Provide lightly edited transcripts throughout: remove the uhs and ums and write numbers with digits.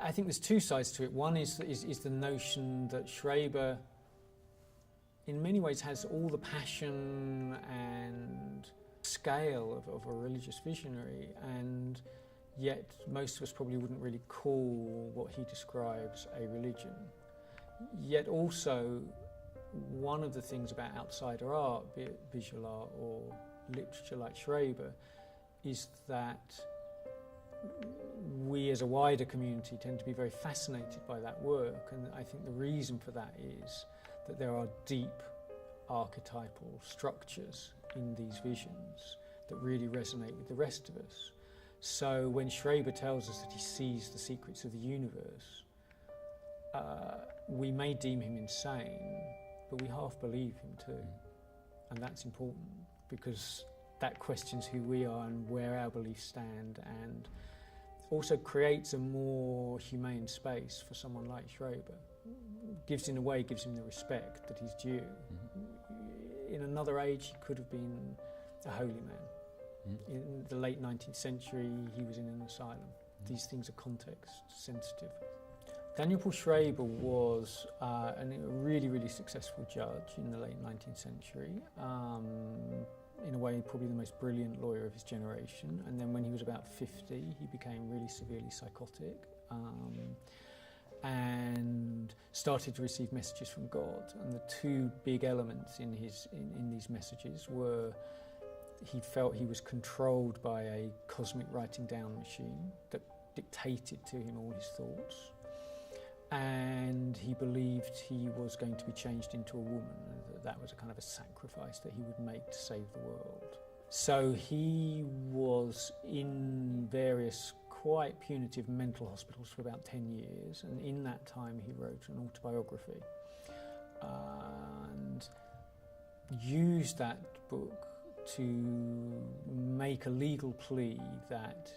I think there's two sides to it. One is the notion that Schreber, in many ways, has all the passion and scale of a religious visionary, and yet most of us probably wouldn't really call what he describes a religion. Yet also, one of the things about outsider art, be it visual art or literature like Schreber, is that we as a wider community tend to be very fascinated by that work, and I think the reason for that is that there are deep archetypal structures in these visions that really resonate with the rest of us. So when Schreber tells us that he sees the secrets of the universe, we may deem him insane, but we half believe him too. And that's important because that questions who we are and where our beliefs stand, and also creates a more humane space for someone like Schreber. In a way, gives him the respect that he's due. In another age, he could have been a holy man. In the late 19th century, he was in an asylum. These things are context sensitive. Daniel Paul Schreber was a really, really successful judge in the late 19th century. In a way, probably the most brilliant lawyer of his generation. And then when he was about 50, he became really severely psychotic and started to receive messages from God. And the two big elements in these messages were he felt he was controlled by a cosmic writing down machine that dictated to him all his thoughts. And he believed he was going to be changed into a woman, and that was a kind of a sacrifice that he would make to save the world. So he was in various quite punitive mental hospitals for about 10 years, and in that time he wrote an autobiography and used that book to make a legal plea that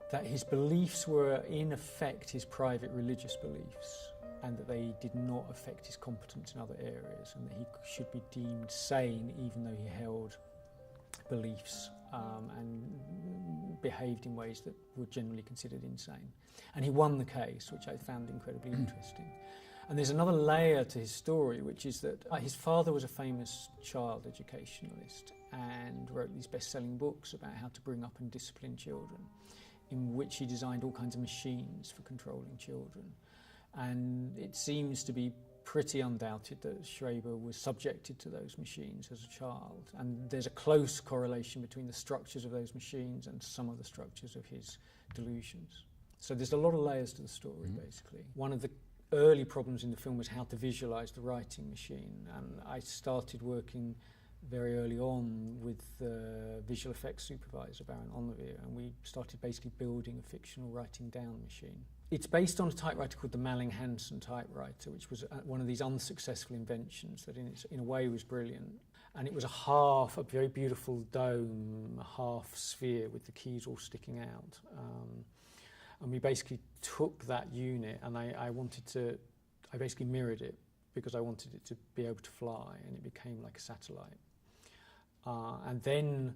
that his beliefs were in effect his private religious beliefs, and that they did not affect his competence in other areas, and that he should be deemed sane even though he held beliefs and behaved in ways that were generally considered insane. And he won the case, which I found incredibly interesting. And there's another layer to his story, which is that his father was a famous child educationalist and wrote these best-selling books about how to bring up and discipline children, in which he designed all kinds of machines for controlling children. And it seems to be pretty undoubted that Schreber was subjected to those machines as a child. And there's a close correlation between the structures of those machines and some of the structures of his delusions. So there's a lot of layers to the story, basically. One of the early problems in the film was how to visualize the writing machine. And I started working very early on with the visual effects supervisor, Baron Onlevere, and we started basically building a fictional writing down machine. It's based on a typewriter called the Malling-Hansen typewriter, which was one of these unsuccessful inventions that in a way was brilliant. And it was a very beautiful dome, a half sphere with the keys all sticking out. And we basically took that unit and I basically mirrored it because I wanted it to be able to fly, and it became like a satellite. And then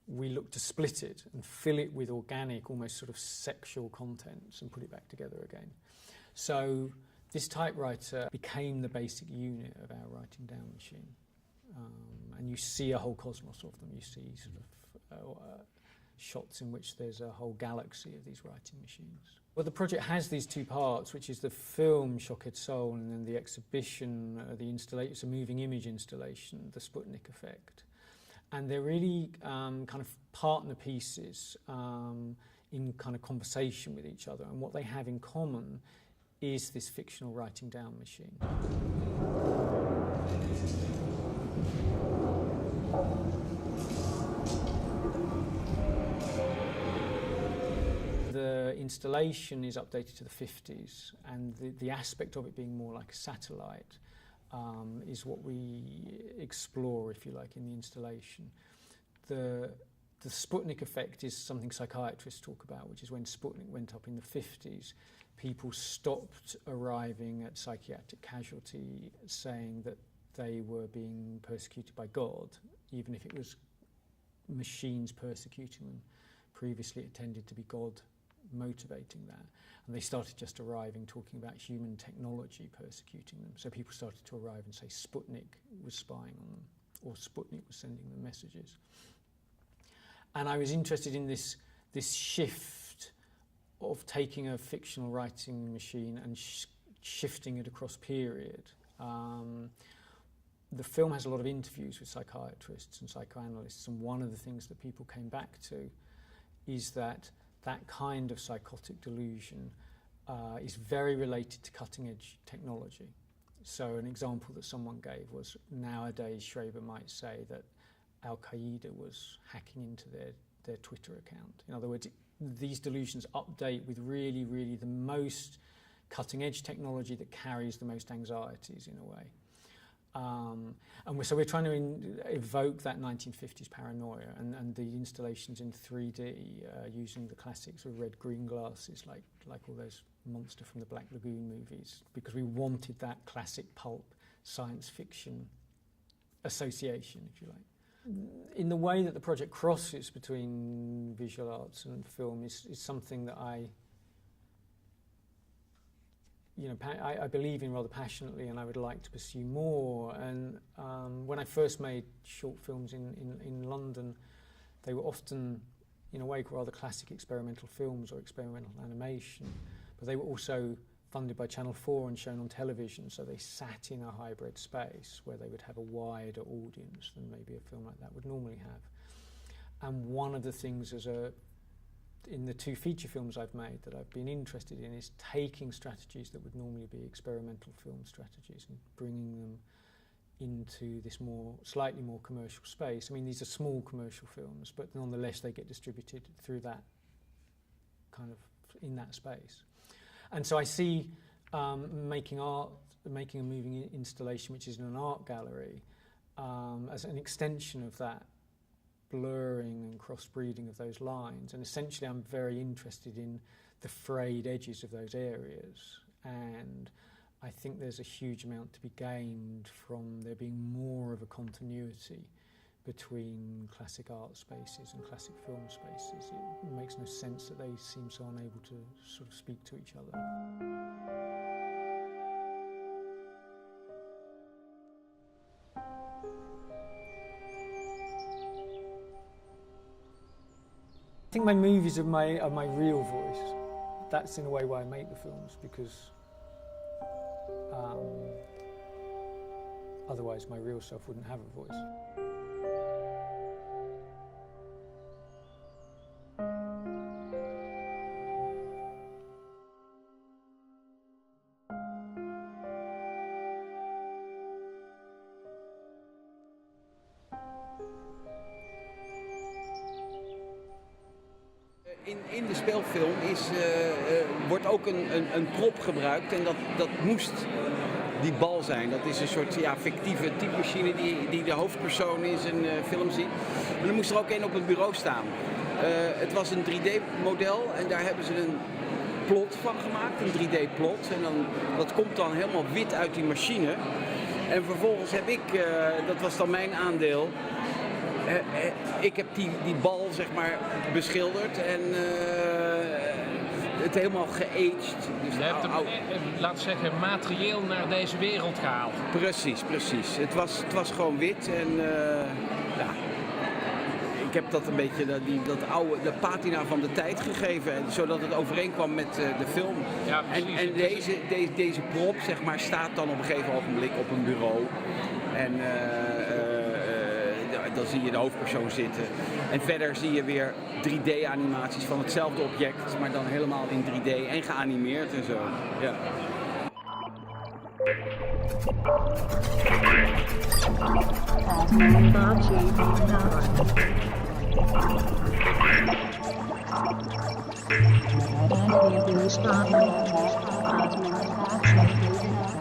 we looked to split it and fill it with organic, almost sort of sexual contents and put it back together again. So this typewriter became the basic unit of our writing down machine. And you see a whole cosmos of them. You see sort of shots in which there's a whole galaxy of these writing machines. Well, the project has these two parts, which is the film Shockhead Soul, and then the exhibition, the installation, it's a moving image installation, the Sputnick Effect. And they're really kind of partner pieces in kind of conversation with each other. And what they have in common is this fictional writing down machine. installation is updated to the 50s, and the aspect of it being more like a satellite is what we explore, if you like, in the installation. The Sputnick Effect is something psychiatrists talk about, which is when Sputnik went up in the 50s, people stopped arriving at psychiatric casualty saying that they were being persecuted by God, even if it was machines persecuting them. Previously it tended to be God motivating that. And they started just arriving talking about human technology persecuting them. So people started to arrive and say Sputnik was spying on them, or Sputnik was sending them messages. And I was interested in this shift of taking a fictional writing machine and shifting it across period. The film has a lot of interviews with psychiatrists and psychoanalysts, and one of the things that people came back to is that kind of psychotic delusion is very related to cutting-edge technology. So an example that someone gave was, nowadays Schreiber might say that Al-Qaeda was hacking into their Twitter account. In other words, these delusions update with really, really the most cutting-edge technology that carries the most anxieties in a way. So we're trying to evoke that 1950s paranoia, and the installations in 3D using the classic sort of red-green glasses, like all those Monster from the Black Lagoon movies, because we wanted that classic pulp science fiction association, if you like. In the way that the project crosses between visual arts and film is something that I believe in rather passionately, and I would like to pursue more. And when I first made short films in London, they were often, in a way, rather classic experimental films or experimental animation, but they were also funded by Channel 4 and shown on television, so they sat in a hybrid space where they would have a wider audience than maybe a film like that would normally have. And one of the things in the 2 feature films I've made that I've been interested in is taking strategies that would normally be experimental film strategies and bringing them into this slightly more commercial space. I mean, these are small commercial films, but nonetheless they get distributed through that kind of, in that space. And so I see making a moving installation, which is in an art gallery, as an extension of that blurring and crossbreeding of those lines. And essentially I'm very interested in the frayed edges of those areas, and I think there's a huge amount to be gained from there being more of a continuity between classic art spaces and classic film spaces. It makes no sense that they seem so unable to sort of speak to each other. I think my movies are my real voice. That's in a way why I make the films, because otherwise my real self wouldn't have a voice. In de speelfilm wordt ook een prop gebruikt, en dat moest die bal zijn. Dat is een soort fictieve typemachine die de hoofdpersoon in zijn film ziet. Maar er moest er ook één op het bureau staan. Het was een 3D-model en daar hebben ze een plot van gemaakt, een 3D-plot. En dat komt dan helemaal wit uit die machine. En vervolgens heb ik, dat was dan mijn aandeel, ik heb die bal zeg maar beschilderd en het helemaal geaged. Dus je hebt hem, laten we zeggen, materieel naar deze wereld gehaald. Precies. Het was gewoon wit en ik heb dat een beetje de patina van de tijd gegeven, zodat het overeenkwam met de film. Ja, precies. En deze prop zeg maar staat dan op een gegeven ogenblik op een bureau. En dan zie je de hoofdpersoon zitten. En verder zie je weer 3D-animaties van hetzelfde object, maar dan helemaal in 3D en geanimeerd en zo. Ja. Videomontage.